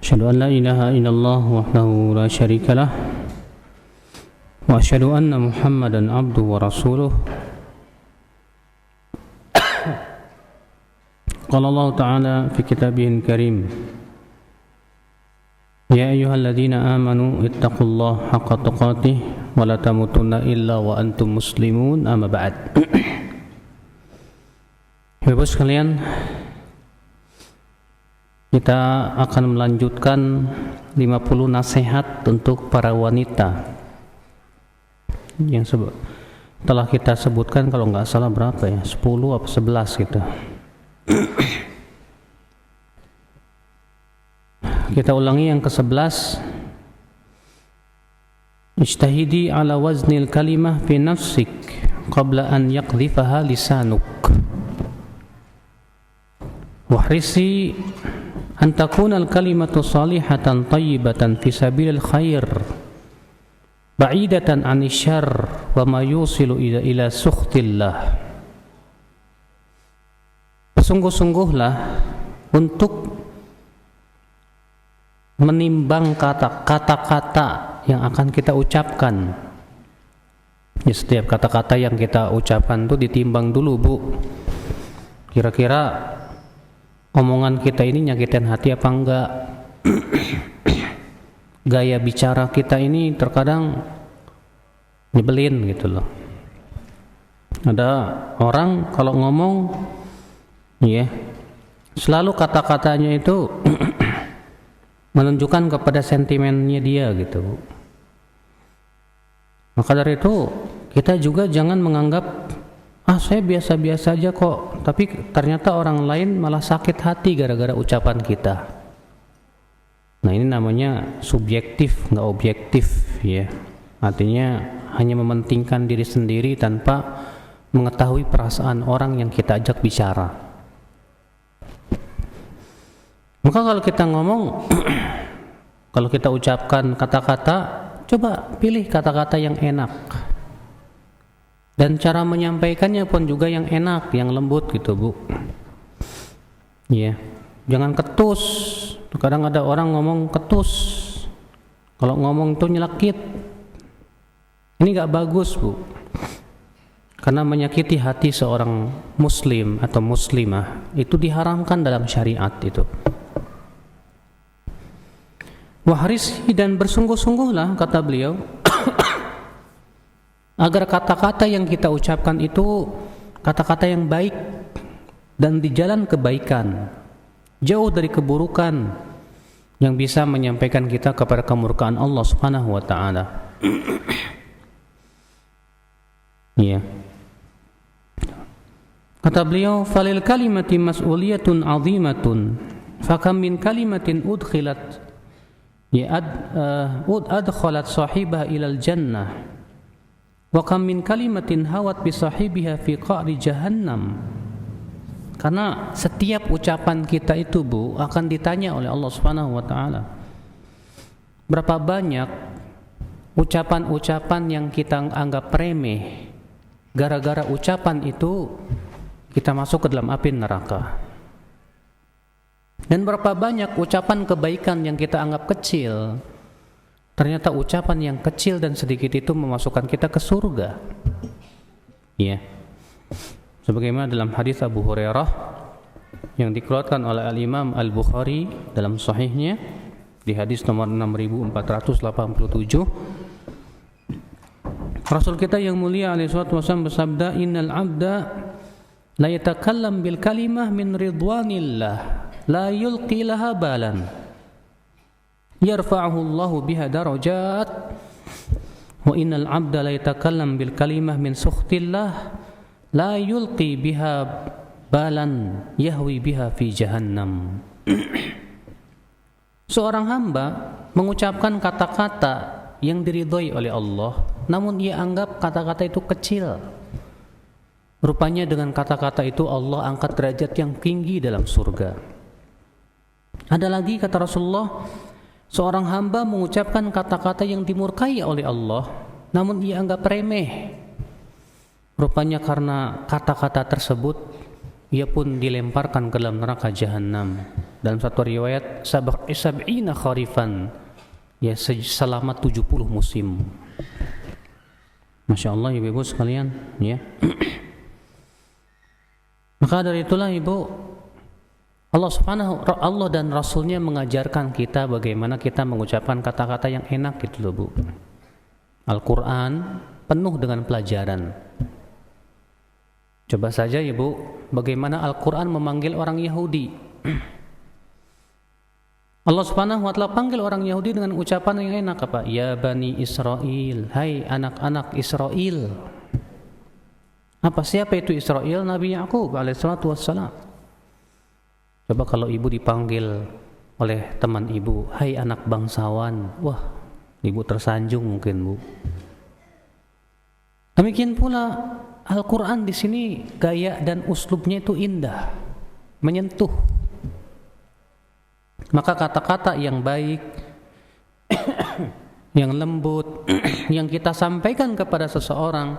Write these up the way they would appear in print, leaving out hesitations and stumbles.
أشهد أن لا إله إلا الله وحده لا شريك له وأشهد أن محمدا عبده ورسوله قال الله تعالى في كتابه الكريم يا أيها الذين آمنوا اتقوا الله حق تقاته ولا تموتن إلا وأنتم مسلمون أما بعد. Bapak sekalian, kita akan melanjutkan 50 nasihat untuk para wanita yang telah kita sebutkan, kalau nggak salah berapa ya, 10 atau 11 gitu. Kita ulangi yang ke-11. Ijtahidi ala waznil kalimah fi nafsik qabla an yaqdhifaha lisanuk. Wahrisi an takuna al-kalimatu salihatan tayyibatan fi sabilil khair ba'idatan 'anil syarr wa ma yusilu ila sukhtillah. Sungguh-sungguhlah untuk menimbang kata-kata yang akan kita ucapkan. Ya, setiap kata-kata yang kita ucapkan itu ditimbang dulu, Bu. Kira-kira omongan kita ini nyakitin hati apa enggak? Gaya bicara kita ini terkadang nyebelin gitu loh. Ada orang kalau ngomong, ya, selalu kata-katanya itu menunjukkan kepada sentimennya dia gitu. Maka dari itu kita juga jangan menganggap saya biasa-biasa aja kok, tapi ternyata orang lain malah sakit hati gara-gara ucapan kita. Nah, ini namanya subjektif, nggak objektif, ya. Artinya hanya mementingkan diri sendiri tanpa mengetahui perasaan orang yang kita ajak bicara. Maka kalau kita ngomong, kalau kita ucapkan kata-kata, coba pilih kata-kata yang enak. Dan cara menyampaikannya pun juga yang enak, yang lembut gitu, Bu. Ya, jangan ketus. Kadang ada orang ngomong ketus. Kalau ngomong itu nyelekit. Ini gak bagus, Bu. Karena menyakiti hati seorang muslim atau muslimah itu diharamkan dalam syariat itu. Wahrisi, dan bersungguh-sungguhlah, kata beliau, agar kata-kata yang kita ucapkan itu kata-kata yang baik dan di jalan kebaikan, jauh dari keburukan yang bisa menyampaikan kita kepada kemurkaan Allah Subhanahu wa taala. Ya. Kata beliau, falil kalimati mas'uliyatun 'azimatun fakam min kalimatin udkhilat adkhalat sahibaha ilal jannah wa kam min kalimatin hawat bi sahibiha fi qa'ri jahannam. Karena setiap ucapan kita itu, Bu, akan ditanya oleh Allah Subhanahu wa taala. Berapa banyak ucapan-ucapan yang kita anggap remeh, gara-gara ucapan itu kita masuk ke dalam api neraka. Dan berapa banyak ucapan kebaikan yang kita anggap kecil, ternyata ucapan yang kecil dan sedikit itu memasukkan kita ke surga. Ya. Sebagaimana dalam hadis Abu Hurairah yang dikeluarkan oleh Al-Imam Al-Bukhari dalam sahihnya di hadis nomor 6487, Rasul kita yang mulia alaihi wasallam bersabda, innal abda la yatakallam bil kalimah min ridwanillah la yulqi laha balan yarfa'uhu Allahu biha darajat wa innal 'abda la yatakallam bil kalimah min sukhtillah la yulqi biha balan yahwi biha fi jahannam. Seorang hamba mengucapkan kata-kata yang diridhoi oleh Allah, namun ia anggap kata-kata itu kecil. Rupanya dengan kata-kata itu Allah angkat derajat yang tinggi dalam surga. Ada lagi, kata Rasulullah, seorang hamba mengucapkan kata-kata yang dimurkai oleh Allah, namun ia anggap remeh. Rupanya karena kata-kata tersebut ia pun dilemparkan ke dalam neraka jahanam. dalam satu riwayat sab'ina kharifan, ya selama 70 musim. Masya Allah ibu-ibu sekalian, ya. Maka dari itulah ibu, Allah dan Rasulnya mengajarkan kita bagaimana kita mengucapkan kata-kata yang enak gitu loh Bu. Al-Quran penuh dengan pelajaran. Coba saja ibu, bagaimana Al-Quran memanggil orang Yahudi. Allah Subhanahu wa Ta'ala panggil orang Yahudi dengan ucapan yang enak apa? Ya Bani Israel, hai anak-anak Israel. Apa siapa itu Israel? Nabi Ya'qub alaihissalatu wassalam. Coba kalau ibu dipanggil oleh teman ibu, hai anak bangsawan, wah ibu tersanjung mungkin Bu. Demikian pula Al-Quran di sini gaya dan uslubnya itu indah, menyentuh. Maka kata-kata yang baik, yang lembut, yang kita sampaikan kepada seseorang,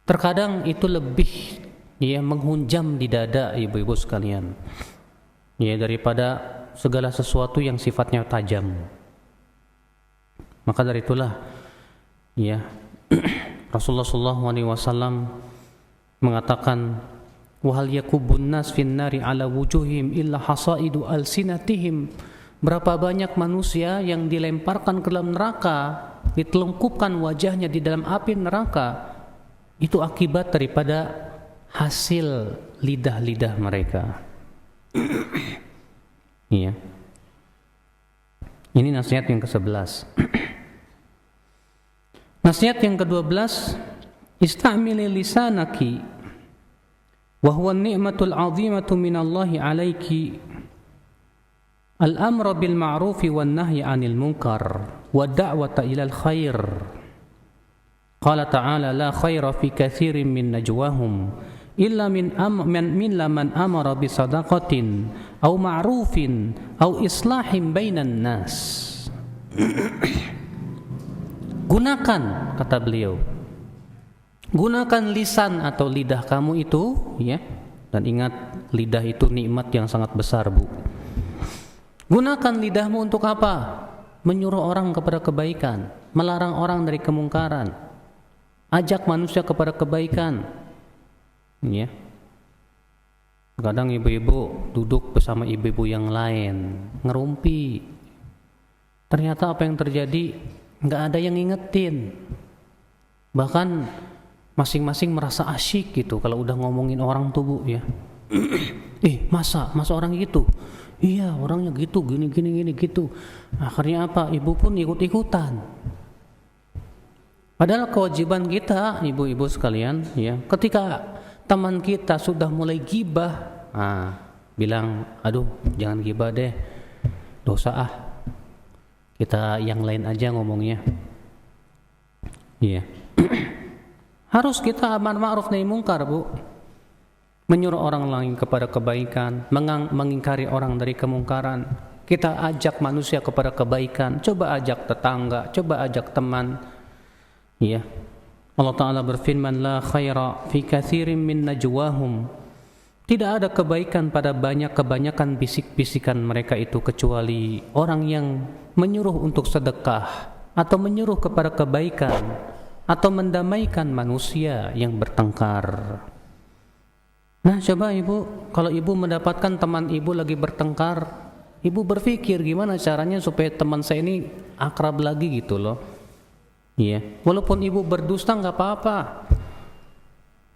terkadang itu lebih menghunjam di dada ibu-ibu sekalian, daripada segala sesuatu yang sifatnya tajam. Maka dari itulah Rasulullah SAW mengatakan, wahal yakubun nas fin nari ala wujuhim illa hasaidu alsinatihim. Berapa banyak manusia yang dilemparkan ke dalam neraka, ditelungkupkan wajahnya di dalam api neraka, itu akibat daripada hasil lidah-lidah mereka. Iya. Ini nasihat yang ke-11. Nasihat yang ke-12, istamili lisanaki wa huwa an-ni'matul 'azimatu minallahi 'alaiki al-amra bil ma'rufi wan nahyi 'anil munkar wa da'wata ilal khair. Qala ta'ala la khaira fi katsirin min najwahum illa man amara bi sadaqatin aw ma'rufin aw islahin bainan nas. Gunakan, kata beliau, gunakan lisan atau lidah kamu itu, dan ingat lidah itu nikmat yang sangat besar Bu. Gunakan lidahmu untuk apa? Menyuruh orang kepada kebaikan, melarang orang dari kemungkaran, ajak manusia kepada kebaikan. Kadang ibu-ibu duduk bersama ibu-ibu yang lain, ngerumpi. Ternyata apa yang terjadi, nggak ada yang ngingetin. Bahkan masing-masing merasa asyik gitu kalau udah ngomongin orang tuh Bu ya. masa orang gitu? Iya, orangnya gitu, gini gitu. Akhirnya apa? Ibu pun ikut-ikutan. Padahal kewajiban kita, ibu-ibu sekalian, ketika teman kita sudah mulai gibah, bilang, aduh jangan gibah deh, dosa kita yang lain aja ngomongnya. Harus kita amar ma'ruf nahi mungkar Bu, menyuruh orang lain kepada kebaikan, mengingkari orang dari kemungkaran. Kita ajak manusia kepada kebaikan, coba ajak tetangga, coba ajak teman. Allah Ta'ala berfirman, la khaira fi katsirin min najwahum. Tidak ada kebaikan pada kebanyakan bisik-bisikan mereka itu kecuali orang yang menyuruh untuk sedekah atau menyuruh kepada kebaikan atau mendamaikan manusia yang bertengkar. Nah, coba ibu, kalau ibu mendapatkan teman ibu lagi bertengkar, ibu berpikir gimana caranya supaya teman saya ini akrab lagi gitu loh. Walaupun ibu berdusta nggak apa-apa.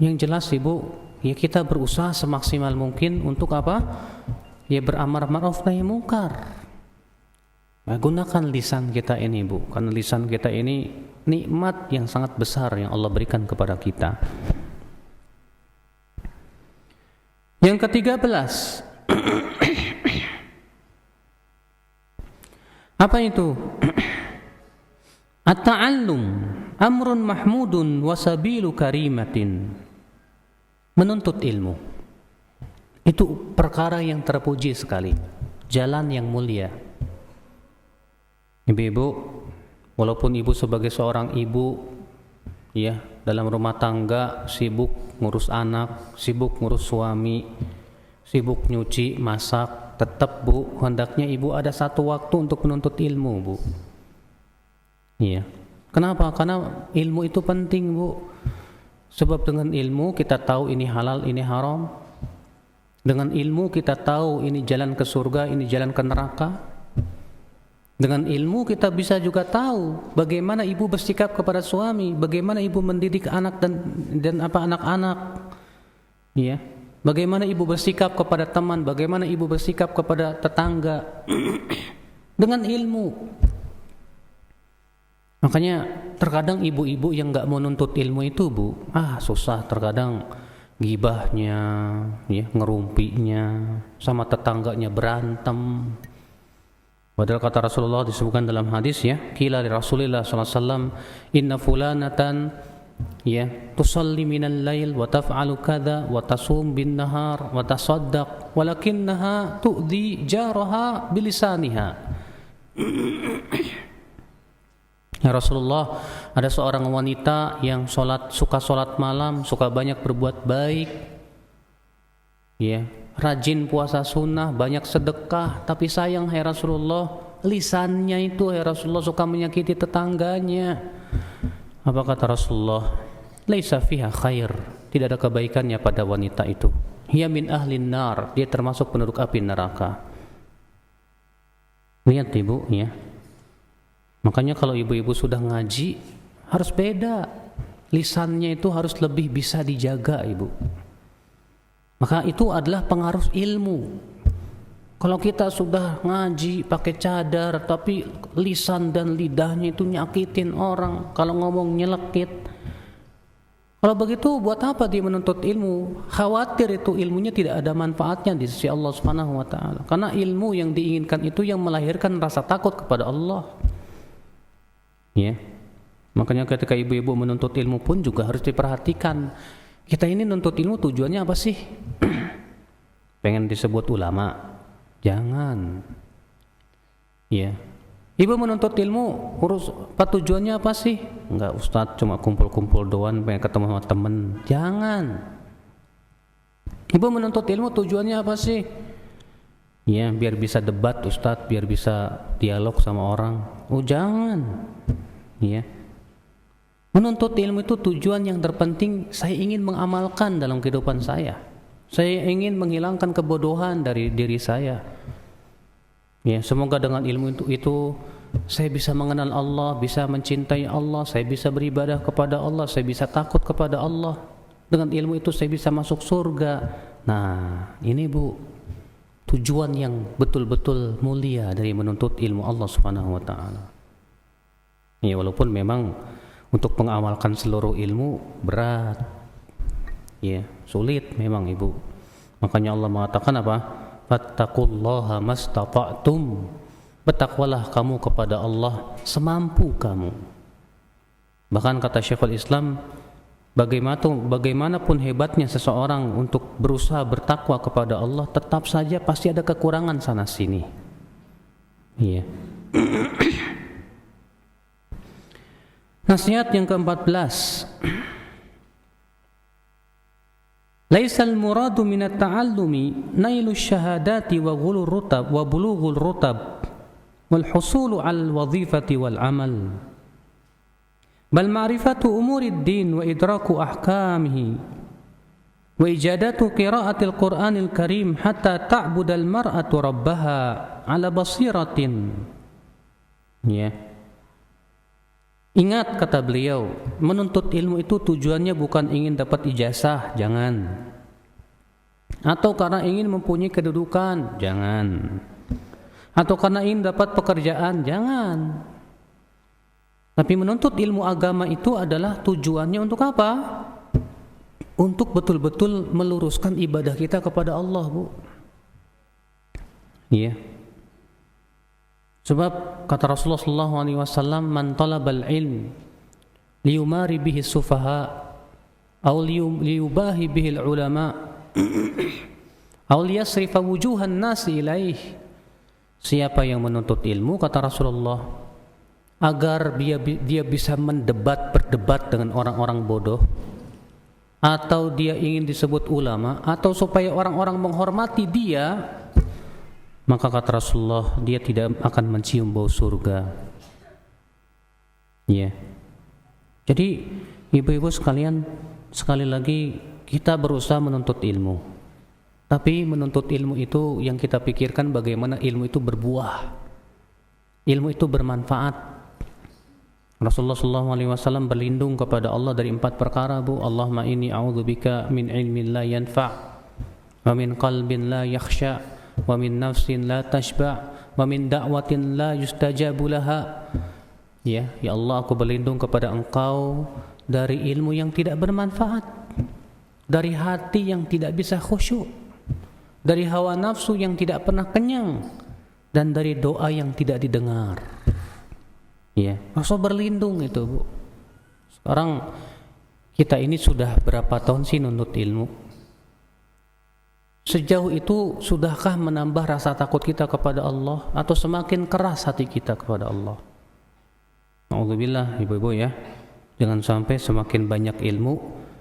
Yang jelas ibu, kita berusaha semaksimal mungkin untuk apa? Beramar ma'ruf nahi mungkar. Gunakan lisan kita ini Bu, karena lisan kita ini nikmat yang sangat besar yang Allah berikan kepada kita. Yang ke-13, apa itu? At-ta'allum amrun mahmudun wa sabilu karimatin. Menuntut ilmu itu perkara yang terpuji sekali, jalan yang mulia. Ibu-ibu, walaupun ibu sebagai seorang ibu dalam rumah tangga sibuk ngurus anak, sibuk ngurus suami, sibuk nyuci, masak, tetap Bu, hendaknya ibu ada satu waktu untuk menuntut ilmu Bu. Iya. Kenapa? Karena ilmu itu penting Bu. Sebab dengan ilmu kita tahu ini halal, ini haram. Dengan ilmu kita tahu ini jalan ke surga, ini jalan ke neraka. Dengan ilmu kita bisa juga tahu bagaimana ibu bersikap kepada suami, bagaimana ibu mendidik anak dan anak-anak. Ya. Bagaimana ibu bersikap kepada teman, bagaimana ibu bersikap kepada tetangga. Dengan ilmu. Makanya terkadang ibu-ibu yang enggak mau nuntut ilmu itu Bu, susah terkadang gibahnya, ya, ngerumpinya, sama tetangganya berantem. Padahal kata Rasulullah disebutkan dalam hadis ya, qila li Rasulillah sallallahu alaihi wasallam, inna fulanatan ya tusalli minal lail wa taf'alu kadza wa tasum bin nahar wa tasaddaq walakinnaha tu'dhi jaraha bilisaniha. Ya Rasulullah, ada seorang wanita yang suka sholat malam, suka banyak berbuat baik, ya, rajin puasa sunnah, banyak sedekah, tapi sayang hai Rasulullah, lisannya itu hai Rasulullah suka menyakiti tetangganya. Apa kata Rasulullah? Laisa fiha khair, tidak ada kebaikannya pada wanita itu. Hiya min ahlin nar, dia termasuk penduduk api neraka. Lihat ibu ya. Makanya kalau ibu-ibu sudah ngaji harus beda, lisannya itu harus lebih bisa dijaga ibu. Maka itu adalah pengaruh ilmu. Kalau kita sudah ngaji pakai cadar tapi lisan dan lidahnya itu nyakitin orang, kalau ngomong nyelekit, kalau begitu buat apa dia menuntut ilmu? Khawatir itu ilmunya tidak ada manfaatnya di sisi Allah Subhanahu wa taala. Karena ilmu yang diinginkan itu yang melahirkan rasa takut kepada Allah. Ya. Makanya ketika ibu-ibu menuntut ilmu pun juga harus diperhatikan. Kita ini nuntut ilmu tujuannya apa sih? Pengen disebut ulama? Jangan. Ya. Ibu menuntut ilmu apa tujuannya apa sih? Enggak, Ustadz cuma kumpul-kumpul doang pengen ketemu sama temen. Jangan. Ibu menuntut ilmu tujuannya apa sih? Ya, biar bisa debat Ustadz, biar bisa dialog sama orang. Oh, jangan. Ya. Menuntut ilmu itu tujuan yang terpenting, saya ingin mengamalkan dalam kehidupan saya. Saya ingin menghilangkan kebodohan dari diri saya. Ya, semoga dengan ilmu itu saya bisa mengenal Allah, bisa mencintai Allah, saya bisa beribadah kepada Allah, saya bisa takut kepada Allah. Dengan ilmu itu saya bisa masuk surga. Nah, ini Bu, tujuan yang betul-betul mulia dari menuntut ilmu Allah Subhanahu wa taala. Ya, walaupun memang untuk mengamalkan seluruh ilmu berat. Ya, sulit memang Ibu. Makanya Allah mengatakan apa? Fattaqullaha mastata'tum. Bertakwalah kamu kepada Allah semampu kamu. Bahkan kata Syekhul Islam, bagaimanapun hebatnya seseorang untuk berusaha bertakwa kepada Allah, tetap saja pasti ada kekurangan sana sini. Iya. Nasihat yang ke-14. Laisal muradu minat ta'allumi nailu syahadati wa ghulur rutab wa bulughul rutab wal husulu al wadhifati wal amal bal ma'rifatu umurid din wa idraku ahkamihi wa ijadatu qira'atil Qur'anil Karim hatta ta'budal mar'atu rabbaha ala basiratin. Ya. Ingat kata beliau, menuntut ilmu itu tujuannya bukan ingin dapat ijazah, jangan. Atau karena ingin mempunyai kedudukan, jangan. Atau karena ingin dapat pekerjaan, jangan. Tapi menuntut ilmu agama itu adalah tujuannya untuk apa? Untuk betul-betul meluruskan ibadah kita kepada Allah, Bu. Iya. Sebab kata Rasulullah SAW, man talabal ilm liyumari bihi sufaha aw liyubahi bihi ulama aw liyasrifa wujuhan nasi ilaih. Siapa yang menuntut ilmu, kata Rasulullah, agar dia bisa berdebat dengan orang-orang bodoh, atau dia ingin disebut ulama, atau supaya orang-orang menghormati dia, maka kata Rasulullah, dia tidak akan mencium bau surga. Ya. Jadi ibu-ibu sekalian, sekali lagi kita berusaha menuntut ilmu. Tapi menuntut ilmu itu yang kita pikirkan bagaimana ilmu itu berbuah. Ilmu itu bermanfaat. Rasulullah SAW berlindung kepada Allah dari 4 perkara, Bu. Allahumma inni a'udzubika min ilmin la yanfa' wa min qalbin la yakhsha' wa min nafsin la tashba' wa min da'watin la yustajabu laha. Ya Allah, aku berlindung kepada Engkau dari ilmu yang tidak bermanfaat, dari hati yang tidak bisa khusyuk, dari hawa nafsu yang tidak pernah kenyang, dan dari doa yang tidak didengar. Ya, Rasul berlindung itu, Bu. Sekarang kita ini sudah berapa tahun sih nuntut ilmu? Sejauh itu sudahkah menambah rasa takut kita kepada Allah atau semakin keras hati kita kepada Allah? Alhamdulillah, ibu-ibu ya. Jangan sampai semakin banyak ilmu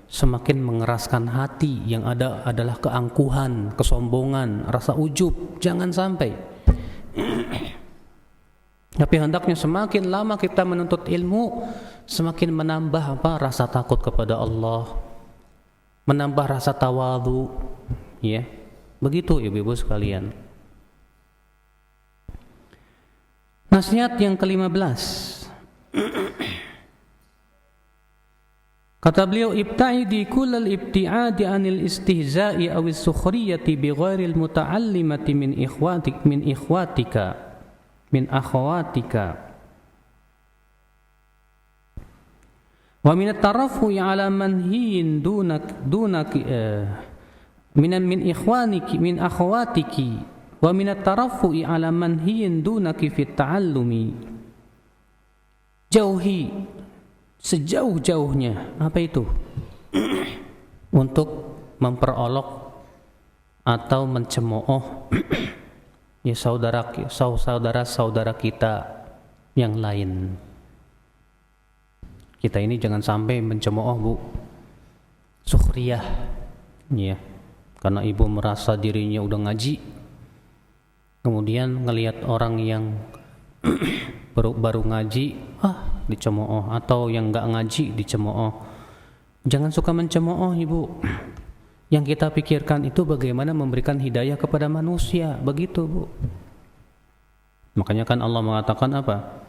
semakin mengeraskan hati, yang ada adalah keangkuhan, kesombongan, rasa ujub. Jangan sampai. Tapi hendaknya semakin lama kita menuntut ilmu, semakin menambah rasa takut kepada Allah, menambah rasa tawadhu, ya. Begitu ibu-ibu sekalian. Nasihat yang ke-15. Kata beliau, ibta'idi kullal ibti'adi anil istihza'i awis sukhriyati bi ghairil muta'allimati min akhwatika wa min at-tarafu'i ala manhiyin min ikhwaniki min akhwatiki wa min at-tarafu'i ala manhiyin dunaki fit ta'allumi. Jauhi sejauh-jauhnya apa itu? Untuk memperolok atau mencemooh ya saudara-saudara kita yang lain. Kita ini jangan sampai mencemooh, Bu. Sukhriyah, ya. Karena ibu merasa dirinya udah ngaji, kemudian ngelihat orang yang baru ngaji, dicemooh, atau yang enggak ngaji dicemooh. Jangan suka mencemooh, Ibu. Yang kita pikirkan itu bagaimana memberikan hidayah kepada manusia, begitu, Bu. Makanya kan Allah mengatakan apa?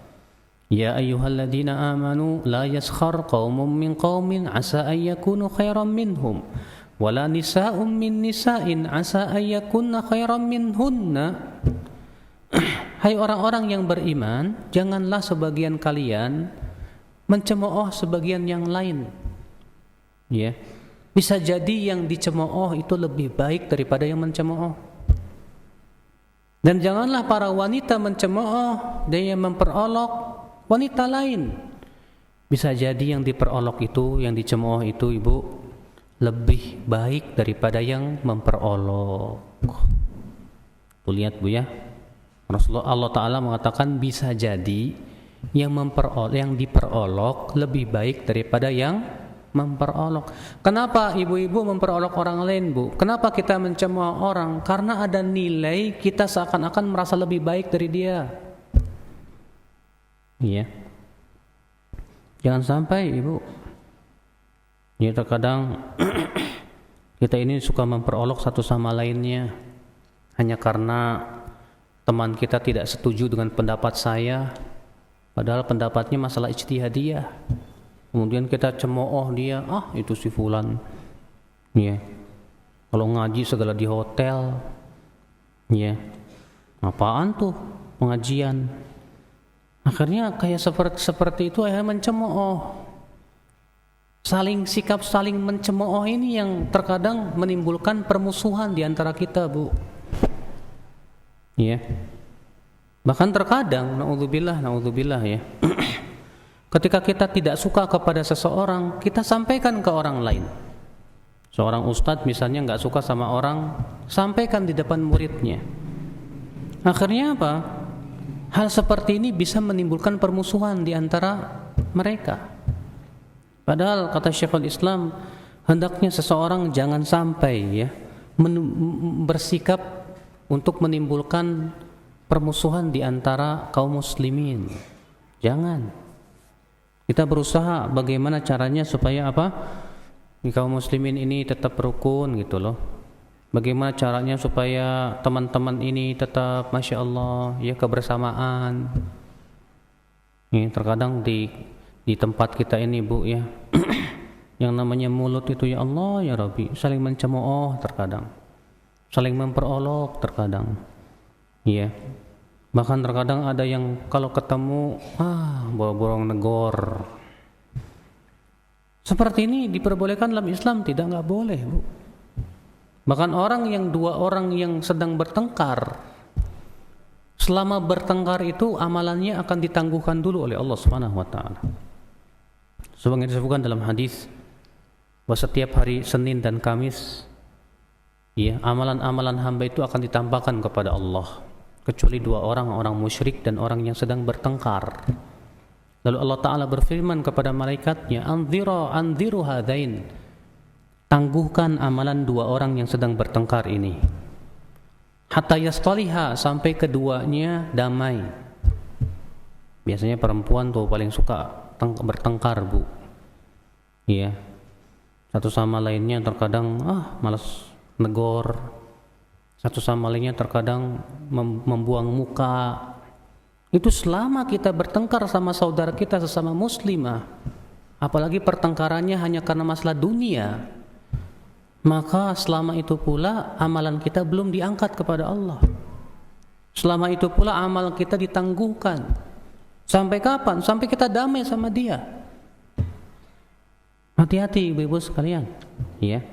Ya ayyuhalladzina amanu la yaskhar qaumun min qaumin asa ay yakunu khairan minhum wala nisa'un min nisa'in asa ay yakunna khairan minhunna. Hai orang-orang yang beriman, janganlah sebagian kalian mencemooh sebagian yang lain. Ya. Bisa jadi yang dicemooh itu lebih baik daripada yang mencemooh. Dan janganlah para wanita mencemooh dan yang memperolok wanita lain. Bisa jadi yang diperolok itu, yang dicemooh itu, Ibu, lebih baik daripada yang memperolok. Tuh lihat, Bu, ya. Rasulullah Allah Ta'ala mengatakan bisa jadi yang diperolok lebih baik daripada yang memperolok. Kenapa ibu-ibu memperolok orang lain, Bu? Kenapa kita mencemooh orang? Karena ada nilai kita seakan-akan merasa lebih baik dari dia. Iya. Jangan sampai, Ibu. Ya, terkadang kita ini suka memperolok satu sama lainnya hanya karena teman kita tidak setuju dengan pendapat saya, padahal pendapatnya masalah ijtihadiyah. Kemudian kita cemooh dia, itu si fulan. Ya. Kalau ngaji segala di hotel. Ya. Apaan tuh pengajian? Akhirnya kayak seperti itu, akhirnya mencemooh. Sikap saling mencemooh ini yang terkadang menimbulkan permusuhan di antara kita, Bu. Ya. Bahkan terkadang naudzubillah ya. Ketika kita tidak suka kepada seseorang, kita sampaikan ke orang lain. Seorang ustadz misalnya enggak suka sama orang, sampaikan di depan muridnya. Akhirnya apa? Hal seperti ini bisa menimbulkan permusuhan di antara mereka. Padahal kata Syekhul Islam, hendaknya seseorang jangan sampai ya bersikap untuk menimbulkan permusuhan di antara kaum muslimin. Jangan. Kita berusaha bagaimana caranya supaya apa? Kaum muslimin ini tetap rukun gitu loh. Bagaimana caranya supaya teman-teman ini tetap Masya Allah ya kebersamaan. Ini terkadang di tempat kita ini Bu ya, yang namanya mulut itu ya Allah ya Rabbi, saling mencemooh terkadang, saling memperolok terkadang, ya. Bahkan terkadang ada yang kalau ketemu borong negor. Seperti ini diperbolehkan dalam Islam, nggak boleh Bu. Bahkan dua orang yang sedang bertengkar, selama bertengkar itu amalannya akan ditangguhkan dulu oleh Allah Subhanahu wa taala. Sebagaimana disebutkan dalam hadis bahwa setiap hari Senin dan Kamis ya, amalan-amalan hamba itu akan ditambahkan kepada Allah, kecuali dua orang musyrik dan orang yang sedang bertengkar. Lalu Allah Ta'ala berfirman kepada malaikatnya, anziru hadain, tangguhkan amalan dua orang yang sedang bertengkar ini, hatta yastaliha, sampai keduanya damai. Biasanya perempuan tuh paling suka bertengkar Bu, iya, satu sama lainnya terkadang malas negor, satu sama lainnya terkadang membuang muka. Itu selama kita bertengkar sama saudara kita sesama muslimah, apalagi pertengkarannya hanya karena masalah dunia, maka selama itu pula amalan kita belum diangkat kepada Allah. Selama itu pula amal kita ditangguhkan. Sampai kapan? Sampai kita damai sama dia. Hati-hati ibu-ibu sekalian, ya.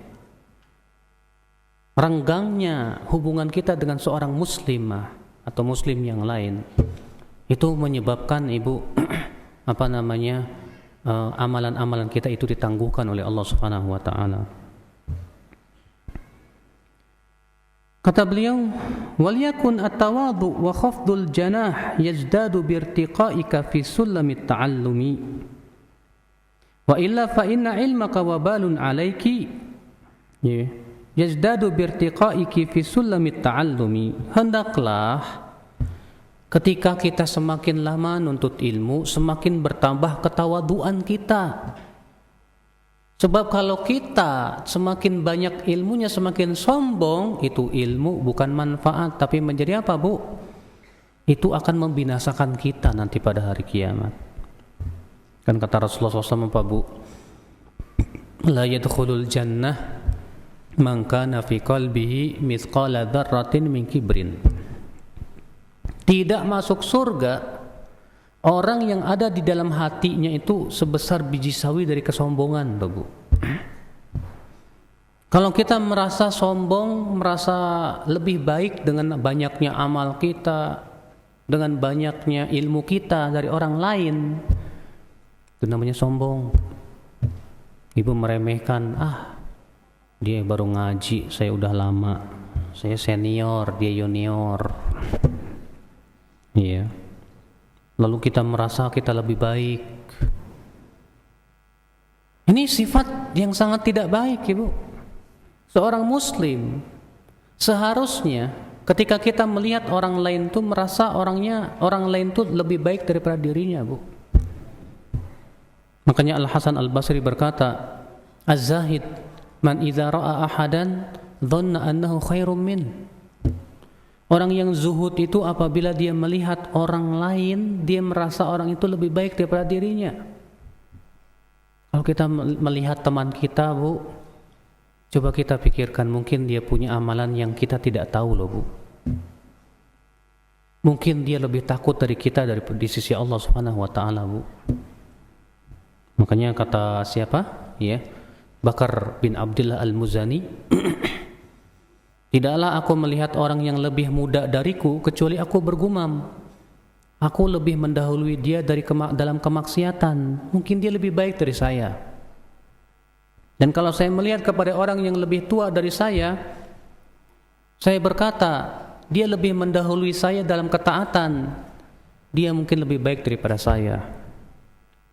Renggangnya hubungan kita dengan seorang muslimah atau muslim yang lain itu menyebabkan ibu amalan-amalan kita itu ditangguhkan oleh Allah Subhanahu wa taala. Kata beliau, wal yakun at-tawadhu wa khafdul janah yazdadu bi irtiqaika fi sulamit ta'allumi wa illa fa inna ilmaka wabalun alayki yazdadu bi irtiqaiki fi sulamit ta'allumi. Hendaklah ketika kita semakin lama nuntut ilmu, semakin bertambah ketawaduan kita. Sebab kalau kita semakin banyak ilmunya, semakin sombong, itu ilmu bukan manfaat, tapi menjadi apa Bu? Itu akan membinasakan kita nanti pada hari kiamat. Kan kata Rasulullah SAW apa Bu? La yadkhulul jannah man kana fi qalbihi mithqala dzarratin min kibrin. Tidak masuk surga orang yang ada di dalam hatinya itu sebesar biji sawi dari kesombongan, Bu. Kalau kita merasa sombong, merasa lebih baik dengan banyaknya amal kita, dengan banyaknya ilmu kita dari orang lain, itu namanya sombong. Ibu meremehkan, dia baru ngaji, saya udah lama, saya senior, dia junior. Iya. Lalu kita merasa kita lebih baik. Ini sifat yang sangat tidak baik, Ibu. Seorang muslim seharusnya ketika kita melihat orang lain itu merasa orang lain itu lebih baik daripada dirinya, Bu. Makanya Al-Hasan Al-Basri berkata, Az-zahid man idza ra'a ahadan dhanna annahu khairum min. Orang yang zuhud itu apabila dia melihat orang lain, dia merasa orang itu lebih baik daripada dirinya. Kalau kita melihat teman kita, Bu, coba kita pikirkan, mungkin dia punya amalan yang kita tidak tahu loh, Bu. Mungkin dia lebih takut dari kita di sisi Allah Subhanahu wa taala, Bu. Makanya kata siapa? Ya, Bakar bin Abdullah Al-Muzani, tidaklah aku melihat orang yang lebih muda dariku kecuali aku bergumam, aku lebih mendahului dia dalam kemaksiatan. Mungkin dia lebih baik dari saya. Dan kalau saya melihat kepada orang yang lebih tua dari saya berkata, dia lebih mendahului saya dalam ketaatan, dia mungkin lebih baik daripada saya.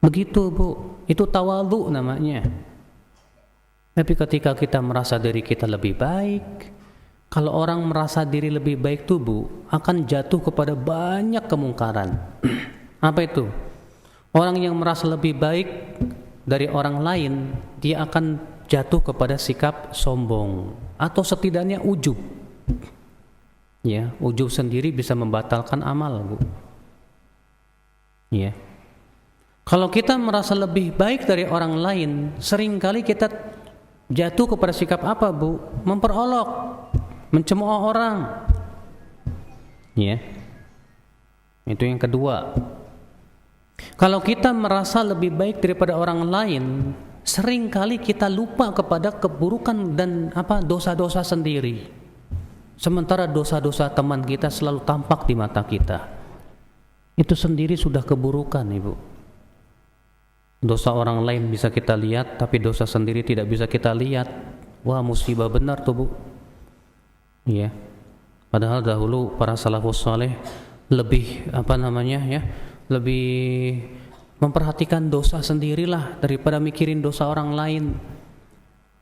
Begitu, Bu. Itu tawadhu namanya. Tapi ketika kita merasa diri kita lebih baik, kalau orang merasa diri lebih baik tuh Bu, akan jatuh kepada banyak kemungkaran. Apa itu? Orang yang merasa lebih baik dari orang lain, dia akan jatuh kepada sikap sombong atau setidaknya ujub. Ya, ujub sendiri bisa membatalkan amal, Bu. Ya. Kalau kita merasa lebih baik dari orang lain, seringkali kita jatuh kepada sikap apa, Bu? Memperolok, mencemooh orang. Ya. Itu yang kedua. Kalau kita merasa lebih baik daripada orang lain, seringkali kita lupa kepada keburukan dan dosa-dosa sendiri. Sementara dosa-dosa teman kita selalu tampak di mata kita. Itu sendiri sudah keburukan, Ibu. Dosa orang lain bisa kita lihat, tapi dosa sendiri tidak bisa kita lihat. Wah, musibah benar tuh, Bu. Iya. Padahal dahulu para salafus saleh lebih lebih memperhatikan dosa sendirilah daripada mikirin dosa orang lain.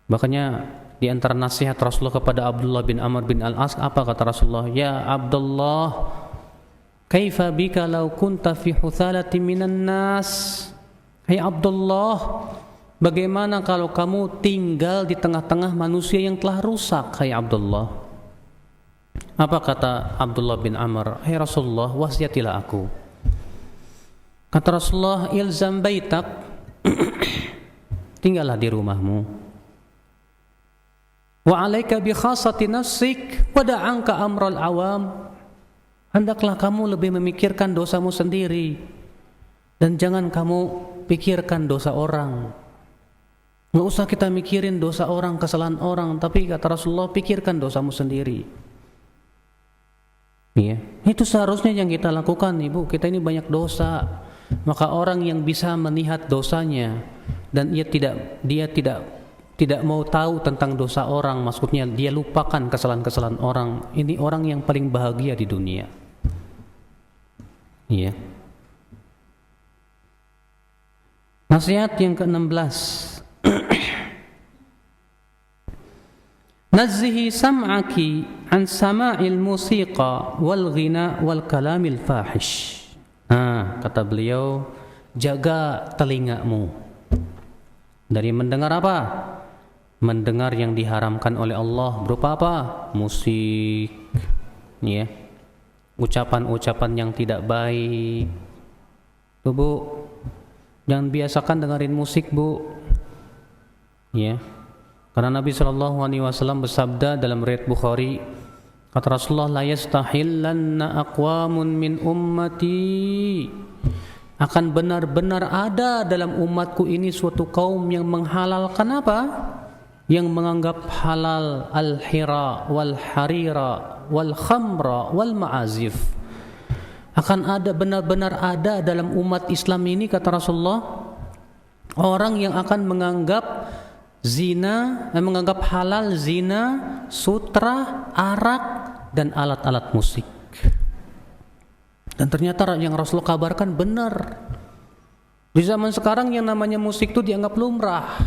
Makanya di antara nasihat Rasulullah kepada Abdullah bin Amr bin Al-As, apa kata Rasulullah? Ya Abdullah, kaifa bika law kunta fi huthalati minan nas? Hai Abdullah, bagaimana kalau kamu tinggal di tengah-tengah manusia yang telah rusak? Hai Abdullah. Apa kata Abdullah bin Amr? Hai Rasulullah, wasiatilah aku. Kata Rasulullah, ilzam baitak, tinggallah di rumahmu. Wa alaika bi khassati nafsik wa da'anka amral awam. Hendaklah kamu lebih memikirkan dosamu sendiri dan jangan kamu pikirkan dosa orang. Nggak usah kita mikirin dosa orang, kesalahan orang, tapi kata Rasulullah, pikirkan dosamu sendiri. Iya, itu seharusnya yang kita lakukan, Ibu. Kita ini banyak dosa, maka orang yang bisa melihat dosanya dan dia tidak mau tahu tentang dosa orang, maksudnya dia lupakan kesalahan-kesalahan orang, ini orang yang paling bahagia di dunia. Iya. Nasihat yang ke-16. Nazzihi sam'aki an sama'il musiqa wal ghina wal kalamil fahish. Kata beliau, jaga telingamu dari mendengar apa? Mendengar yang diharamkan oleh Allah, berupa apa? Musik, ya. Ucapan-ucapan yang tidak baik. Tuh, Bu, jangan biasakan dengerin musik, Bu. Ya. Karena Nabi SAW bersabda dalam riwayat Bukhari, kata Rasulullah, la yastahillanna aqwamun min ummati, akan benar-benar ada dalam umatku ini suatu kaum yang menghalalkan apa? Yang menganggap halal al-hira wal harira wal khamra wal ma'azif. Akan ada, benar-benar ada dalam umat Islam ini, kata Rasulullah, orang yang akan menganggap zina, menganggap halal zina, sutra, arak, dan alat-alat musik. Dan ternyata yang Rasul kabarkan benar. Di zaman sekarang yang namanya musik itu dianggap lumrah.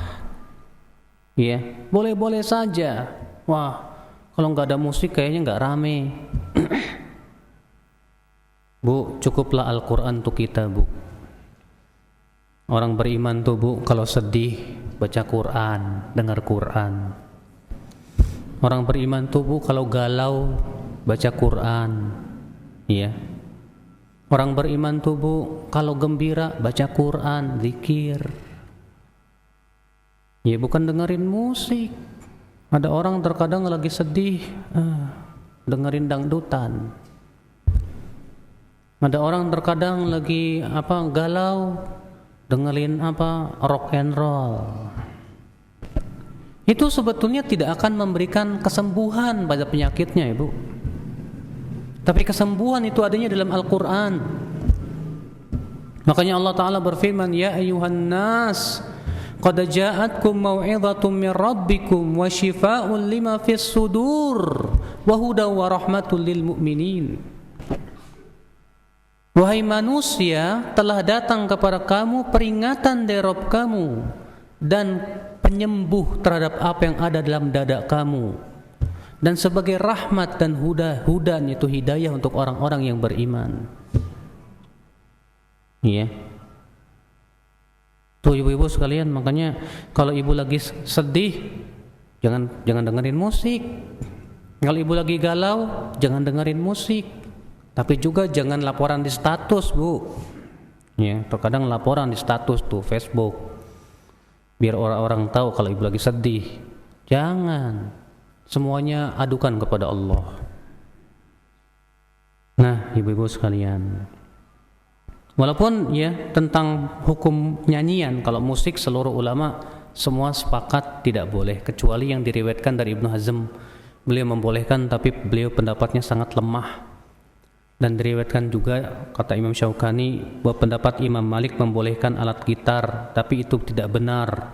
Ya, boleh-boleh saja. Wah, kalau nggak ada musik kayaknya nggak rame. Bu, cukuplah Al-Quran untuk kita, Bu. Orang beriman tuh, Bu, kalau sedih baca Quran, dengar Quran. Orang beriman tuh, Bu, kalau galau baca Quran. Iya. Orang beriman tuh, Bu, kalau gembira baca Quran, zikir. Ya, bukan dengerin musik. Ada orang terkadang lagi sedih, dengerin dangdutan. Ada orang terkadang lagi galau, dengerin rock and roll. Itu sebetulnya tidak akan memberikan kesembuhan pada penyakitnya, Ibu. Tapi kesembuhan itu adanya dalam Al-Quran. Makanya Allah Ta'ala berfirman, ya ayuhan nas, qad ja'atkum mau'izatun min rabbikum wa shifaa'un lima fis sudur wa hudaw wa rahmatul lil mu'minin. Wahai manusia, telah datang kepada kamu peringatan dari Rabb kamu dan penyembuh terhadap apa yang ada dalam dada kamu, dan sebagai rahmat dan hudan itu hidayah untuk orang-orang yang beriman. Iya. Tuh ibu-ibu sekalian, makanya kalau ibu lagi sedih, jangan dengerin musik. Kalau ibu lagi galau, jangan dengerin musik. Tapi juga jangan laporan di status, Bu. Ya, terkadang laporan di status tuh Facebook, biar orang-orang tahu kalau ibu lagi sedih. Jangan. Semuanya adukan kepada Allah. Nah, ibu-ibu sekalian, walaupun ya tentang hukum nyanyian, kalau musik seluruh ulama semua sepakat tidak boleh, kecuali yang diriwayatkan dari Ibnu Hazm, beliau membolehkan, tapi beliau pendapatnya sangat lemah. Dan diriwayatkan juga kata Imam Syaukani bahwa pendapat Imam Malik membolehkan alat gitar, tapi itu tidak benar.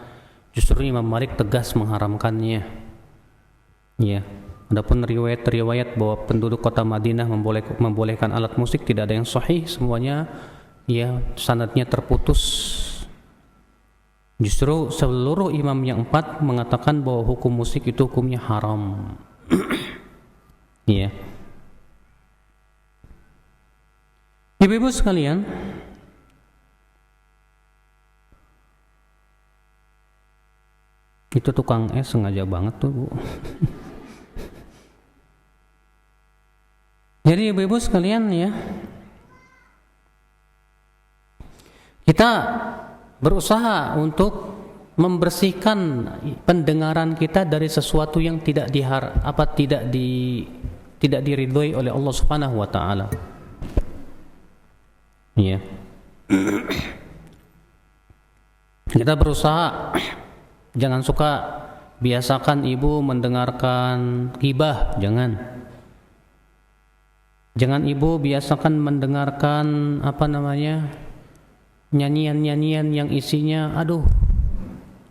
Justru Imam Malik tegas mengharamkannya. Ya, adapun riwayat bahwa penduduk kota Madinah membolehkan alat musik tidak ada yang sahih, semuanya ya sanadnya terputus. Justru seluruh imam yang 4 mengatakan bahwa hukum musik itu hukumnya haram. Ya. Ibu-ibu sekalian, itu tukang es sengaja banget tuh, Bu. Jadi ibu-ibu sekalian ya, kita berusaha untuk membersihkan pendengaran kita dari sesuatu yang tidak diridhoi oleh Allah Subhanahu wa taala. Ya. Kita berusaha jangan suka biasakan ibu mendengarkan ghibah, jangan. Jangan ibu biasakan mendengarkan nyanyian-nyanyian yang isinya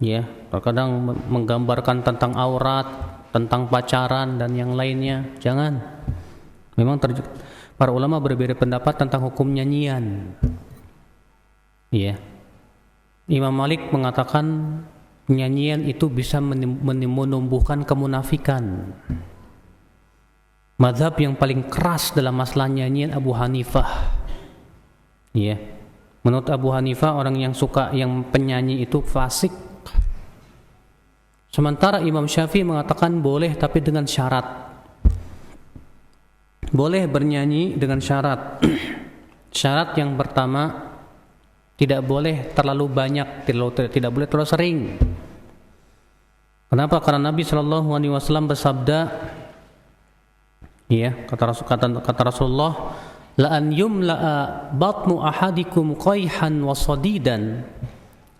ya, terkadang menggambarkan tentang aurat, tentang pacaran dan yang lainnya. Jangan. Memang para ulama berbeda pendapat tentang hukum nyanyian. Iya. Imam Malik mengatakan nyanyian itu bisa menumbuhkan kemunafikan. Mazhab yang paling keras dalam masalah nyanyian Abu Hanifah. Iya. Menurut Abu Hanifah, orang yang penyanyi itu fasik. Sementara Imam Syafi'i mengatakan boleh, tapi dengan syarat. Boleh bernyanyi dengan syarat. Syarat yang pertama, tidak boleh terlalu banyak, tidak boleh terlalu sering. Kenapa? Karena Nabi SAW bersabda, ya, kata Rasulullah, la an yumla'a batnu ahadikum qayhan wa sadidan,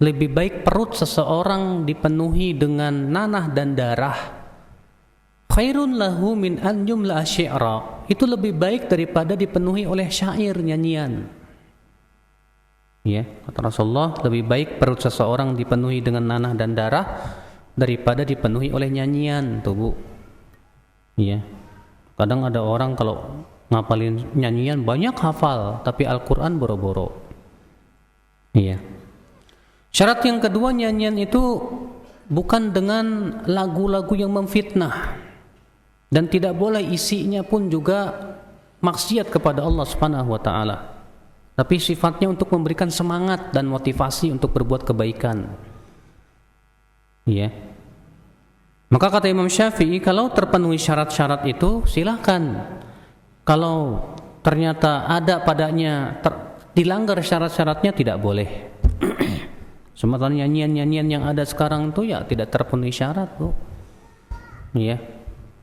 lebih baik perut seseorang dipenuhi dengan nanah dan darah, khairun lahu min an yumla'a syi'ra, itu lebih baik daripada dipenuhi oleh syair, nyanyian. Ya, kata Rasulullah, lebih baik perut seseorang dipenuhi dengan nanah dan darah daripada dipenuhi oleh nyanyian, tuh Bu. Ya. Kadang ada orang kalau ngapalin nyanyian banyak hafal, tapi Al-Quran boro-boro. Iya. Syarat yang kedua, nyanyian itu bukan dengan lagu-lagu yang memfitnah, dan tidak boleh isinya pun juga maksiat kepada Allah Subhanahu wa taala. Tapi sifatnya untuk memberikan semangat dan motivasi untuk berbuat kebaikan. Iya. Maka kata Imam Syafi'i, kalau terpenuhi syarat-syarat itu silahkan. Kalau ternyata ada padanya dilanggar syarat-syaratnya, tidak boleh. Sementara nyanyian-nyanyian yang ada sekarang itu ya tidak terpenuhi syarat, Bu. Iya.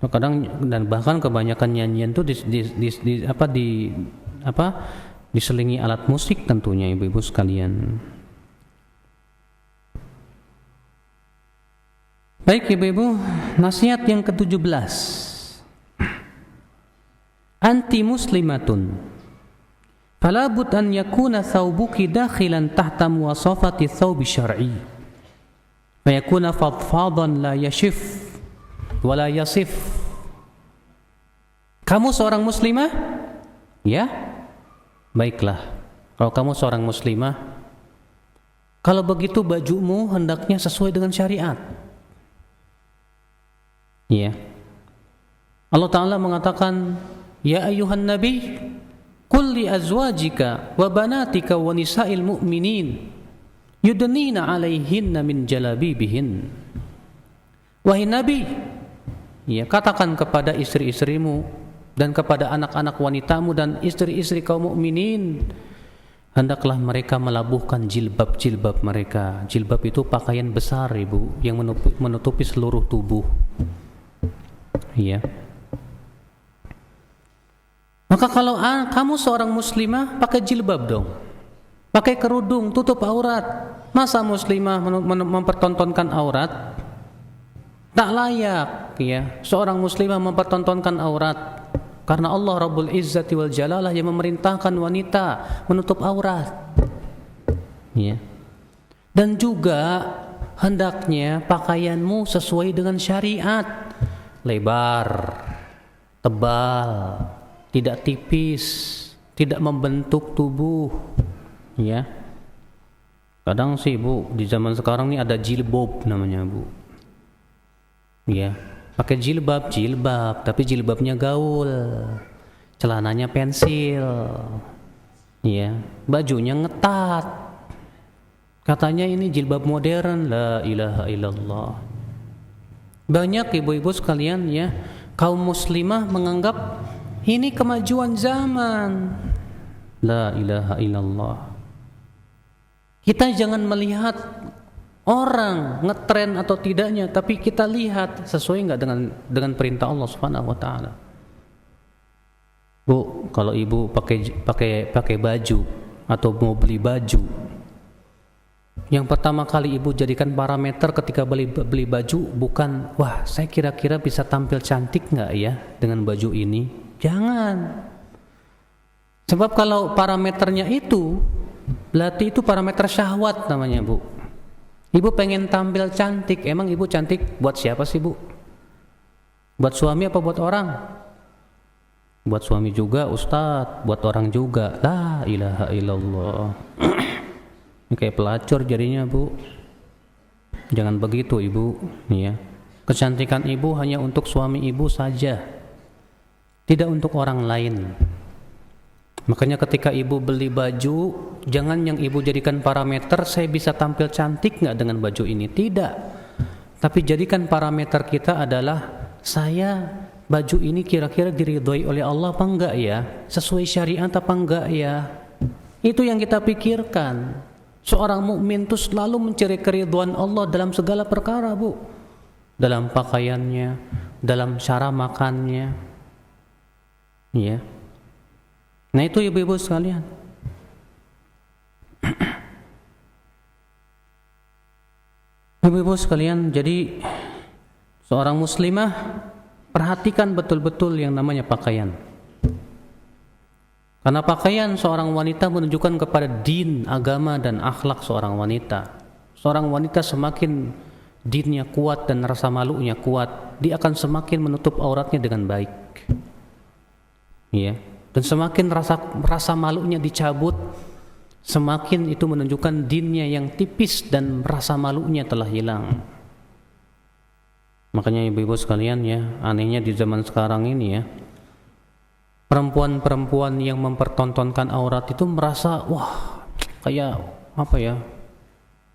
Kadang dan bahkan kebanyakan nyanyian itu diselingi alat musik tentunya, ibu-ibu sekalian. Baik ibu-ibu, nasihat yang ke-17. Anti muslimatun, fala bud an yakuna thawbuki dakhilan tahta muwasafati thawbi syar'i, fa yakuna fadfadan la yashif wa la yasif. Kamu seorang muslimah? Ya? Baiklah. Kalau kamu seorang muslimah, kalau begitu bajumu hendaknya sesuai dengan syariat. Iya. Allah Ta'ala mengatakan, ya ayuhan nabi, qul li azwajika wa banatika wa nisa'il mu'minin yudnina alaihinna min jalabibihin. Wahai nabi, ya, katakan kepada istri-istrimu dan kepada anak-anak wanitamu dan istri-istri kaum mukminin, hendaklah mereka melabuhkan jilbab-jilbab mereka. Jilbab itu pakaian besar, Ibu, yang menutupi seluruh tubuh. Iya. Maka kalau kamu seorang muslimah, pakai jilbab dong. Pakai kerudung, tutup aurat. Masa muslimah mempertontonkan aurat? Tak layak, ya, seorang muslimah mempertontonkan aurat. Karena Allah Rabbul Izzati wal Jalalah yang memerintahkan wanita menutup aurat, ya. Dan juga hendaknya pakaianmu sesuai dengan syariat, lebar, tebal, tidak tipis, tidak membentuk tubuh, ya. Kadang sih, Bu, di zaman sekarang ini ada jilbab namanya, Bu, ya. Pakai jilbab, tapi jilbabnya gaul, celananya pensil, ya, bajunya ngetat. Katanya ini jilbab modern, la ilaha illallah. Banyak ibu-ibu sekalian, ya, kaum muslimah menganggap ini kemajuan zaman, la ilaha illallah. Kita jangan melihat orang ngetren atau tidaknya, tapi kita lihat sesuai enggak dengan perintah Allah Subhanahu wa taala. Bu, kalau ibu pakai baju atau mau beli baju, yang pertama kali ibu jadikan parameter ketika beli baju bukan, wah, saya kira-kira bisa tampil cantik enggak ya dengan baju ini. Jangan. Sebab kalau parameternya itu, berarti itu parameter syahwat namanya, Bu. Ibu pengen tampil cantik, emang ibu cantik buat siapa sih, Bu? Buat suami apa buat orang? Buat suami juga, Ustadz, buat orang juga. La ilaha illallah. Ini kayak pelacur jadinya, Bu. Jangan begitu, Ibu, ya. Kecantikan ibu hanya untuk suami ibu saja, tidak untuk orang lain. Makanya ketika ibu beli baju, jangan yang ibu jadikan parameter, saya bisa tampil cantik nggak dengan baju ini. Tidak. Tapi jadikan parameter kita adalah, saya baju ini kira-kira diridhoi oleh Allah apa enggak ya? Sesuai syariat apa enggak ya? Itu yang kita pikirkan. Seorang mukmin itu selalu mencari keridhaan Allah dalam segala perkara, Bu. Dalam pakaiannya, dalam cara makannya. Ya. Nah, itu ibu-ibu sekalian. Ibu-ibu sekalian, jadi seorang muslimah perhatikan betul-betul yang namanya pakaian. Karena pakaian seorang wanita menunjukkan kepada din, agama dan akhlak seorang wanita. Seorang wanita semakin dinnya kuat dan rasa malunya kuat, dia akan semakin menutup auratnya dengan baik. Ya. Dan semakin rasa malunya dicabut, semakin itu menunjukkan dinnya yang tipis dan rasa malunya telah hilang. Makanya ibu-ibu sekalian, ya, anehnya di zaman sekarang ini, ya, perempuan-perempuan yang mempertontonkan aurat itu merasa, wah, kayak apa ya,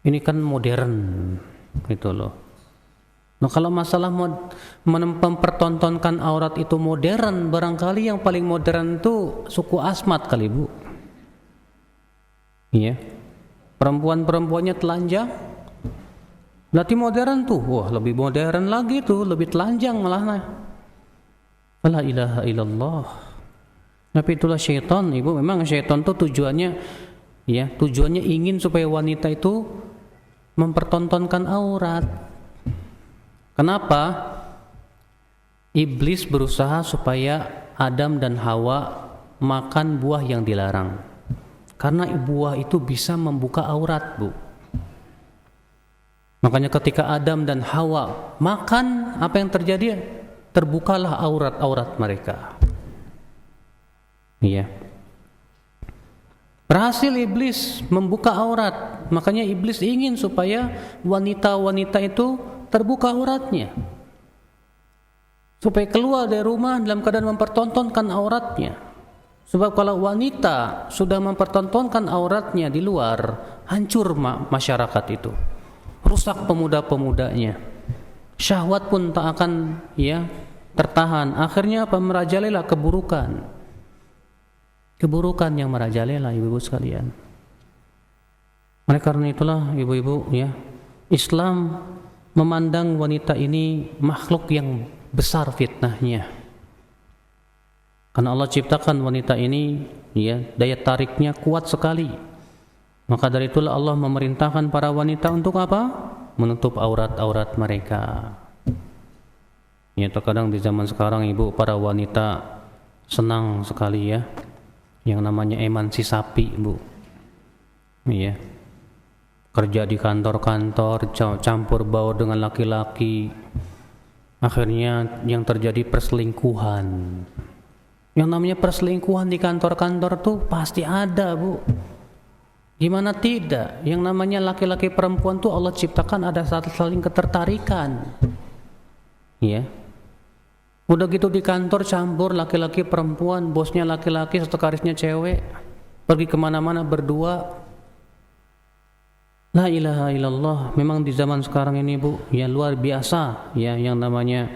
ini kan modern gitu loh. Nah, kalau masalah mempertontonkan aurat itu modern, barangkali yang paling modern itu suku Asmat kali, Bu. Iya. Perempuan-perempuannya telanjang, berarti modern tuh. Wah, lebih modern lagi tuh, lebih telanjang malah. La ilaha illallah. Tapi itulah syaitan, Ibu. Memang syaitan tuh tujuannya, ya, tujuannya ingin supaya wanita itu mempertontonkan aurat. Kenapa? Iblis berusaha supaya Adam dan Hawa makan buah yang dilarang. Karena buah itu bisa membuka aurat, Bu. Makanya ketika Adam dan Hawa makan, apa yang terjadi? Terbukalah aurat-aurat mereka. Iya. Berhasil iblis membuka aurat. Makanya iblis ingin supaya wanita-wanita itu terbuka auratnya. supaya keluar dari rumah dalam keadaan mempertontonkan auratnya. Sebab kalau wanita sudah mempertontonkan auratnya di luar, hancur masyarakat itu, rusak pemuda-pemudanya, syahwat pun tak akan tertahan. Akhirnya apa? Merajalela keburukan yang merajalela, ibu-ibu sekalian. Oleh karena itulah ibu-ibu Islam memandang wanita ini makhluk yang besar fitnahnya. Karena Allah ciptakan wanita ini daya tariknya kuat sekali. Maka dari itulah Allah memerintahkan para wanita untuk apa? Menutup aurat-aurat mereka. Terkadang di zaman sekarang ibu, para wanita senang sekali yang namanya emansipasi, Bu. Kerja di kantor-kantor, campur baur dengan laki-laki. Akhirnya yang terjadi perselingkuhan. Yang namanya perselingkuhan di kantor-kantor tuh pasti ada, Bu. Gimana tidak? Yang namanya laki-laki perempuan tuh Allah ciptakan ada saling ketertarikan. Udah gitu di kantor campur laki-laki perempuan, bosnya laki-laki, sekretarisnya cewek, pergi kemana-mana berdua. La ilaha illallah. Memang di zaman sekarang ini, Bu, luar biasa yang namanya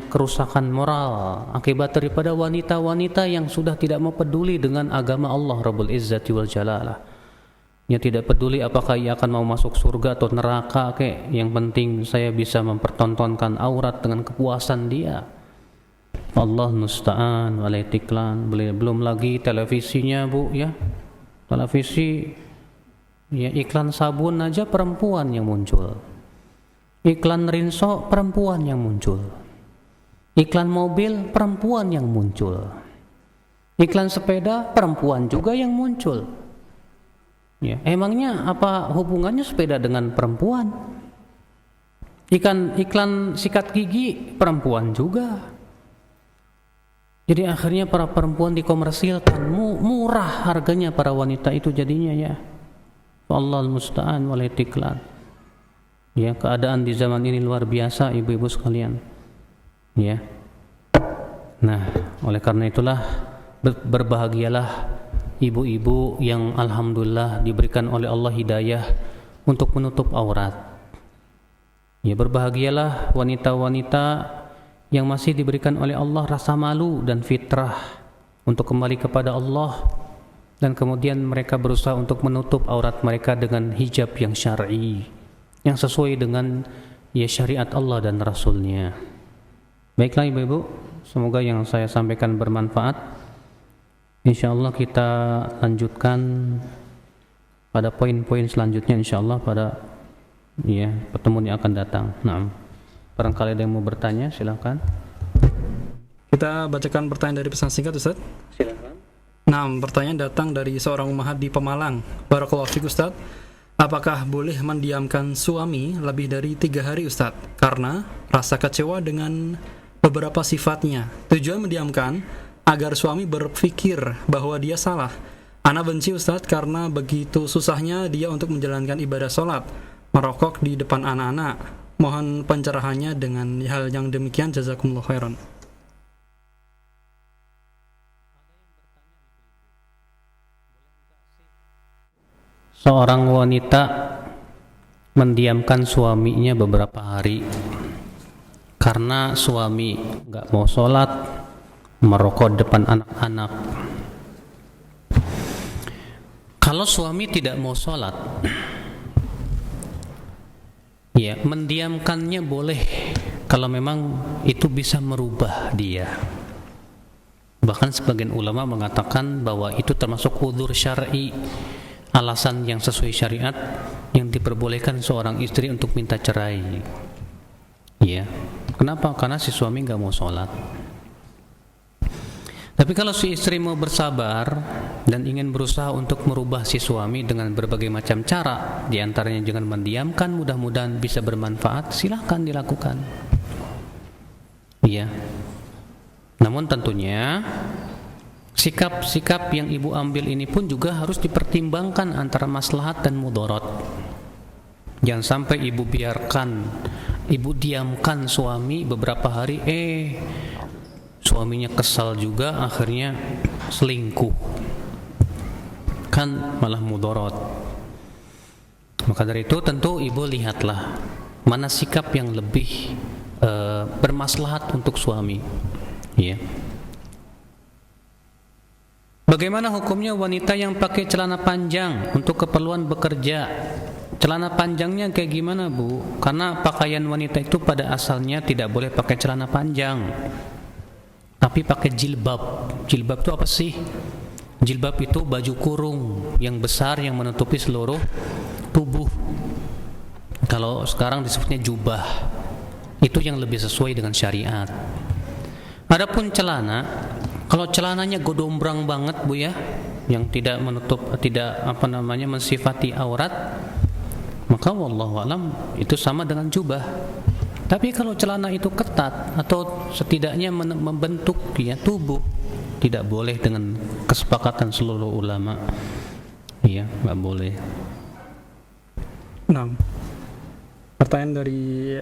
kerusakan moral akibat daripada wanita-wanita yang sudah tidak mau peduli dengan agama Allah Rabbul Izzati wal Jalalah. Tidak peduli apakah ia akan mau masuk surga atau neraka, yang penting saya bisa mempertontonkan aurat dengan kepuasan dia. Allah musta'an walaitiklan. Belum lagi televisinya, Bu, televisi iklan sabun aja perempuan yang muncul, iklan rinso perempuan yang muncul, iklan mobil perempuan yang muncul, iklan sepeda perempuan juga yang muncul. Emangnya apa hubungannya sepeda dengan perempuan? Iklan sikat gigi perempuan juga. Jadi akhirnya para perempuan dikomersilkan, murah harganya para wanita itu jadinya Allah musta'an walaitiklan. Keadaan di zaman ini luar biasa, ibu-ibu sekalian. Nah, oleh karena itulah berbahagialah ibu-ibu yang alhamdulillah diberikan oleh Allah hidayah untuk menutup aurat. Berbahagialah wanita-wanita yang masih diberikan oleh Allah rasa malu dan fitrah untuk kembali kepada Allah, dan kemudian mereka berusaha untuk menutup aurat mereka dengan hijab yang syar'i, yang sesuai dengan syariat Allah dan Rasulnya. Baiklah ibu-ibu, semoga yang saya sampaikan bermanfaat. InsyaAllah kita lanjutkan pada poin-poin selanjutnya InsyaAllah pada pertemuan yang akan datang. Nah, barangkali ada yang mau bertanya, silakan. Kita bacakan pertanyaan dari pesan singkat, Ustaz. Silakan. Nah, pertanyaan datang dari seorang ummahat di Pemalang. Barakallahu fiik, Ustaz. Apakah boleh mendiamkan suami lebih dari 3 hari, Ustaz? Karena rasa kecewa dengan beberapa sifatnya. Tujuan mendiamkan agar suami berpikir bahwa dia salah. Ana benci, Ustaz, karena begitu susahnya dia untuk menjalankan ibadah sholat, merokok di depan anak-anak. Mohon pencerahannya dengan hal yang demikian. Jazakumullah khairan. Seorang wanita mendiamkan suaminya beberapa hari karena suami nggak mau sholat, merokok depan anak-anak. Kalau suami tidak mau sholat, mendiamkannya boleh kalau memang itu bisa merubah dia. Bahkan sebagian ulama mengatakan bahwa itu termasuk udzur syar'i, alasan yang sesuai syariat yang diperbolehkan seorang istri untuk minta cerai. Kenapa? Karena si suami nggak mau sholat. Tapi kalau si istri mau bersabar dan ingin berusaha untuk merubah si suami dengan berbagai macam cara, diantaranya dengan mendiamkan, mudah-mudahan bisa bermanfaat, silahkan dilakukan. Namun tentunya sikap-sikap yang ibu ambil ini pun juga harus dipertimbangkan antara maslahat dan mudarat. Jangan sampai ibu biarkan ibu diamkan suami beberapa hari, suaminya kesal juga, akhirnya selingkuh, kan malah mudarat. Maka dari itu tentu ibu lihatlah mana sikap yang lebih bermaslahat untuk suami, ya. Bagaimana hukumnya wanita yang pakai celana panjang untuk keperluan bekerja? Celana panjangnya kayak gimana, Bu? Karena pakaian wanita itu pada asalnya tidak boleh pakai celana panjang, tapi pakai jilbab. Jilbab itu apa sih? Jilbab itu baju kurung yang besar yang menutupi seluruh tubuh. Kalau sekarang disebutnya jubah. Itu yang lebih sesuai dengan syariat. Adapun celana, kalau celananya godombrang banget, Bu ya, yang tidak menutup, tidak mensifati aurat, maka wallahu alam itu sama dengan jubah. Tapi kalau celana itu ketat atau setidaknya membentuk ya tubuh, tidak boleh dengan kesepakatan seluruh ulama. Iya, nggak boleh. Nah, pertanyaan dari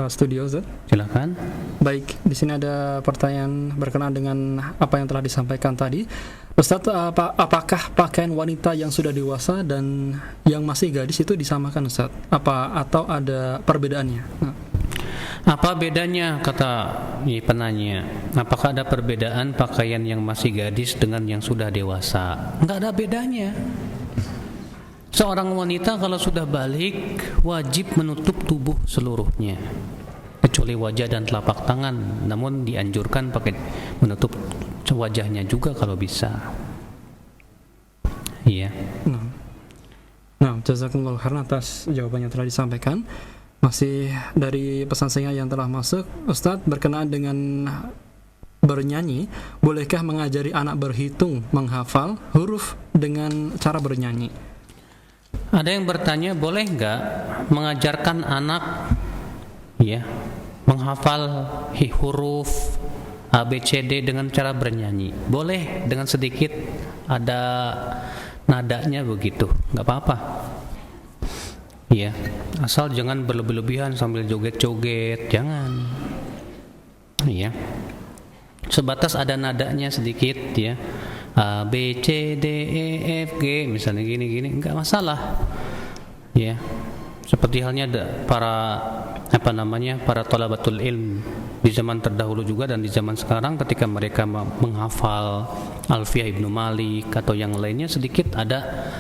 studio Ustaz. Silakan. Baik, di sini ada pertanyaan berkenaan dengan apa yang telah disampaikan tadi. Ustaz, apakah pakaian wanita yang sudah dewasa dan yang masih gadis itu disamakan, Ustaz? Atau ada perbedaannya? Nah. Apa bedanya, kata penanya? Apakah ada perbedaan pakaian yang masih gadis dengan yang sudah dewasa? Enggak ada bedanya. Seorang wanita kalau sudah balik wajib menutup tubuh seluruhnya, kecuali wajah dan telapak tangan. Namun dianjurkan pakai menutup wajahnya juga kalau bisa. Iya. Nah, jazakumullah khairan atas jawabannya telah disampaikan. Masih dari pesan singkat yang telah masuk, Ustadz, berkenaan dengan bernyanyi, bolehkah mengajari anak berhitung, menghafal huruf dengan cara bernyanyi? Ada yang bertanya, boleh nggak mengajarkan anak ya menghafal huruf A, B, C, D dengan cara bernyanyi? Boleh, dengan sedikit ada nadanya begitu, nggak apa-apa. Ya, asal jangan berlebih-lebihan sambil joget-joget, jangan. Iya. Sebatas ada nadanya sedikit ya. A, B, C, D, E, F, G misalnya gini-gini, enggak masalah. Ya. Seperti halnya para para thalabatul ilm di zaman terdahulu juga dan di zaman sekarang, ketika mereka menghafal Alfiyah Ibnu Malik atau yang lainnya, sedikit ada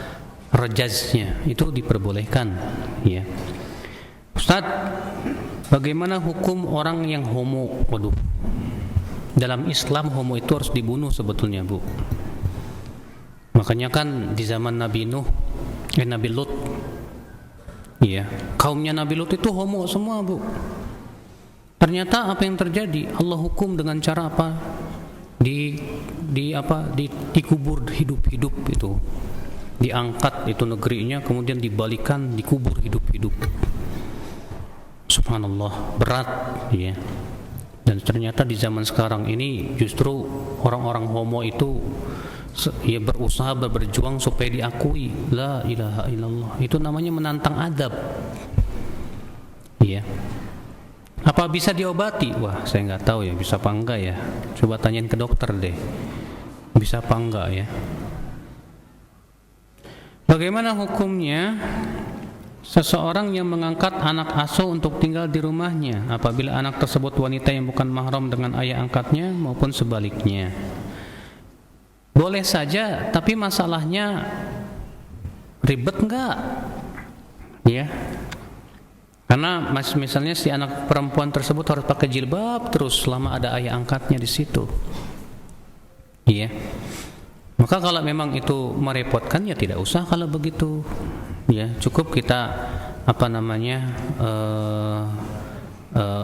rejaznya, itu diperbolehkan, ya. Ustaz, bagaimana hukum orang yang homo? Waduh. Dalam Islam homo itu harus dibunuh sebetulnya, Bu. Makanya kan di zaman Nabi Lut, ya, kaumnya Nabi Lut itu homo semua, Bu. Ternyata apa yang terjadi? Allah hukum dengan cara apa? Dikubur hidup-hidup itu. Diangkat itu negerinya, kemudian dibalikan, dikubur hidup-hidup. Subhanallah, berat, ya. Dan ternyata di zaman sekarang ini justru orang-orang homo itu ya berusaha berjuang supaya diakui la ilaha illallah. Itu namanya menantang adab. Iya. Apa bisa diobati? Wah, saya nggak tahu ya, bisa apa enggak ya. Coba tanyain ke dokter deh. Bisa apa enggak ya? Bagaimana hukumnya seseorang yang mengangkat anak asuh untuk tinggal di rumahnya apabila anak tersebut wanita yang bukan mahram dengan ayah angkatnya maupun sebaliknya? Boleh saja, tapi masalahnya ribet enggak? Ya. Karena misalnya si anak perempuan tersebut harus pakai jilbab terus selama ada ayah angkatnya di situ. Iya. Maka kalau memang itu merepotkan, ya tidak usah kalau begitu. Ya, cukup kita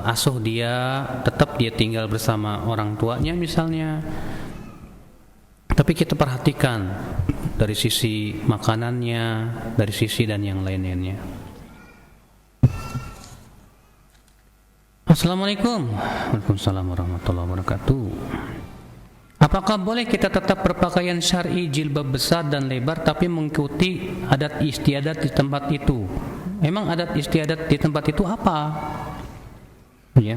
asuh dia, tetap dia tinggal bersama orang tuanya misalnya. Tapi kita perhatikan dari sisi makanannya, dari sisi dan yang lain-lainnya. Assalamualaikum. Waalaikumsalam warahmatullahi wabarakatuh. Apakah boleh kita tetap berpakaian syar'i jilbab besar dan lebar tapi mengikuti adat istiadat di tempat itu? Memang adat istiadat di tempat itu apa? Ya.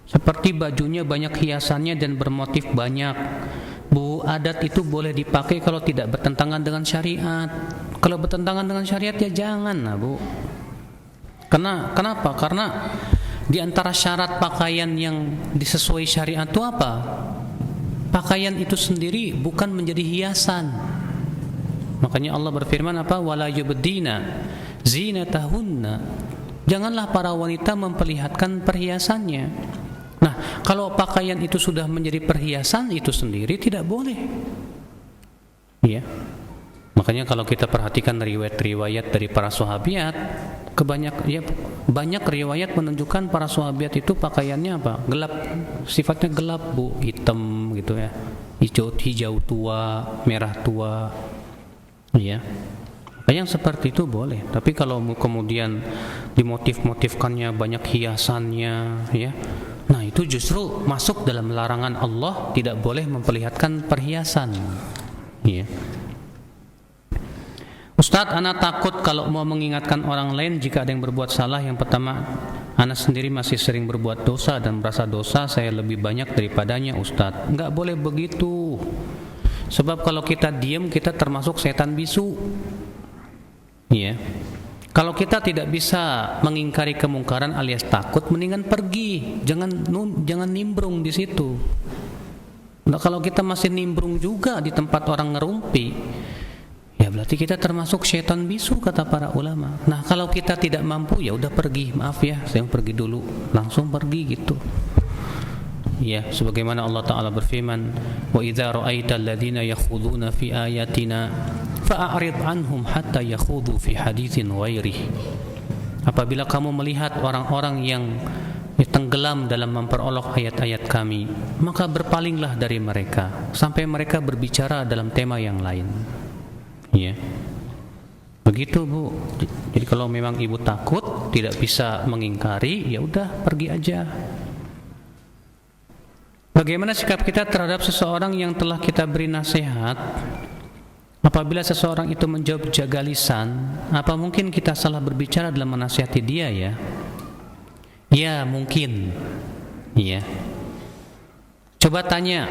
Seperti bajunya banyak hiasannya dan bermotif banyak. Bu, adat itu boleh dipakai kalau tidak bertentangan dengan syariat. Kalau bertentangan dengan syariat ya jangan lah, Bu. Kenapa? Karena di antara syarat pakaian yang disesuai syariat itu apa? Pakaian itu sendiri bukan menjadi hiasan. Makanya Allah berfirman apa? Wala yubdina zinatahunna. Janganlah para wanita memperlihatkan perhiasannya. Nah, kalau pakaian itu sudah menjadi perhiasan itu sendiri tidak boleh. Ya. Makanya kalau kita perhatikan riwayat-riwayat dari para sahabat, banyak riwayat menunjukkan para sahabat itu pakaiannya apa? Gelap, sifatnya gelap, Bu, hitam gitu ya. Hijau tua, merah tua. Ya. Yang seperti itu boleh, tapi kalau kemudian dimotif-motifkannya banyak hiasannya, ya, nah itu justru masuk dalam larangan Allah, tidak boleh memperlihatkan perhiasan. Ya. Ustadz, ana takut kalau mau mengingatkan orang lain jika ada yang berbuat salah. Yang pertama, ana sendiri masih sering berbuat dosa dan merasa dosa saya lebih banyak daripadanya, Ustadz. Enggak boleh begitu. Sebab kalau kita diam, kita termasuk setan bisu. Ya. Kalau kita tidak bisa mengingkari kemungkaran alias takut, mendingan pergi, jangan nimbrung di situ. Nah, kalau kita masih nimbrung juga di tempat orang ngerumpi, ya berarti kita termasuk setan bisu kata para ulama. Nah, kalau kita tidak mampu, ya udah pergi, maaf ya, saya pergi dulu, langsung pergi gitu. Ya, sebagaimana Allah Ta'ala berfirman, wa idza ra'aital ladzina yakhuduna fi ayatina fa'arid anhum hatta yakhudu fi haditsin ghairihi. Apabila kamu melihat orang-orang yang tenggelam dalam memperolok ayat-ayat kami, maka berpalinglah dari mereka sampai mereka berbicara dalam tema yang lain. Ya. Begitu, Bu. Jadi kalau memang ibu takut tidak bisa mengingkari, ya udah pergi aja. Bagaimana sikap kita terhadap seseorang yang telah kita beri nasihat? Apabila seseorang itu menjawab jaga lisan, apa mungkin kita salah berbicara dalam menasihati dia ya? Ya, mungkin. Iya. Coba tanya,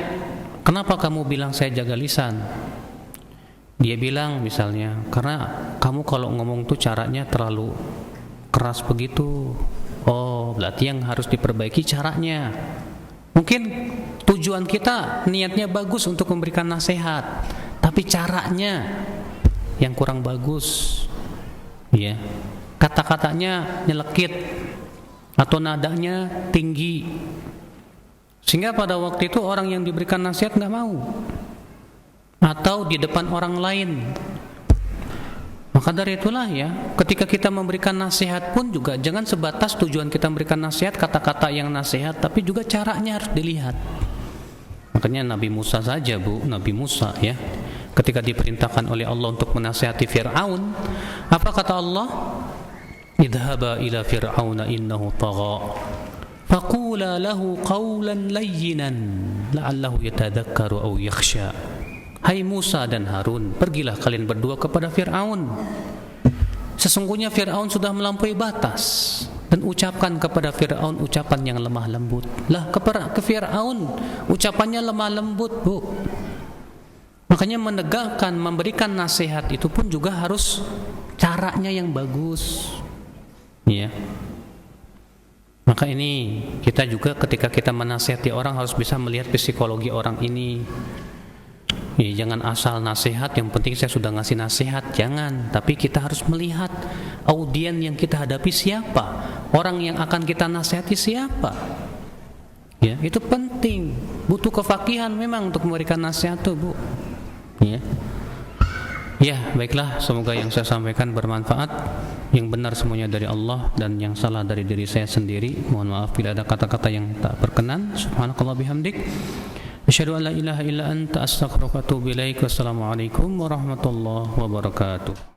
kenapa kamu bilang saya jaga lisan? Dia bilang misalnya, karena kamu kalau ngomong tuh caranya terlalu keras begitu. Oh, berarti yang harus diperbaiki caranya. Mungkin tujuan kita niatnya bagus untuk memberikan nasihat, tapi caranya yang kurang bagus. Ya. Kata-katanya nyelekit atau nadanya tinggi. Sehingga pada waktu itu orang yang diberikan nasihat enggak mau. Atau di depan orang lain. Maka dari itulah ya, ketika kita memberikan nasihat pun juga jangan sebatas tujuan kita memberikan nasihat, kata-kata yang nasihat, tapi juga caranya harus dilihat. Makanya Nabi Musa saja, Bu, Nabi Musa ya, ketika diperintahkan oleh Allah untuk menasihati Fir'aun, apa kata Allah? Idhaba ila Fir'auna innahu tagha faqula lahu qawlan layyinan la'allahu yatadhakkaru aw yakhsha. Hai Musa dan Harun, pergilah kalian berdua kepada Fir'aun. Sesungguhnya Fir'aun sudah melampaui batas, dan ucapkan kepada Fir'aun ucapan yang lemah lembut. Lah, ke Fir'aun ucapannya lemah lembut, Bu. Makanya menegakkan, memberikan nasihat itu pun juga harus caranya yang bagus. Ya. Maka ini kita juga ketika kita menasihati orang harus bisa melihat psikologi orang ini. Ya, jangan asal nasihat, yang penting saya sudah ngasih nasihat, jangan. Tapi kita harus melihat audien yang kita hadapi siapa, orang yang akan kita nasihati siapa. Ya, itu penting. Butuh kefakihan memang untuk memberikan nasihat tuh, Bu. Ya. Ya, baiklah, semoga yang saya sampaikan bermanfaat. Yang benar semuanya dari Allah dan yang salah dari diri saya sendiri. Mohon maaf bila ada kata-kata yang tak berkenan. Subhanakallah bihamdik. Asyhadu an la ilaha illa anta astaghfiruka wa atubu ilaik. Wassalamualaikum warahmatullahi wabarakatuh.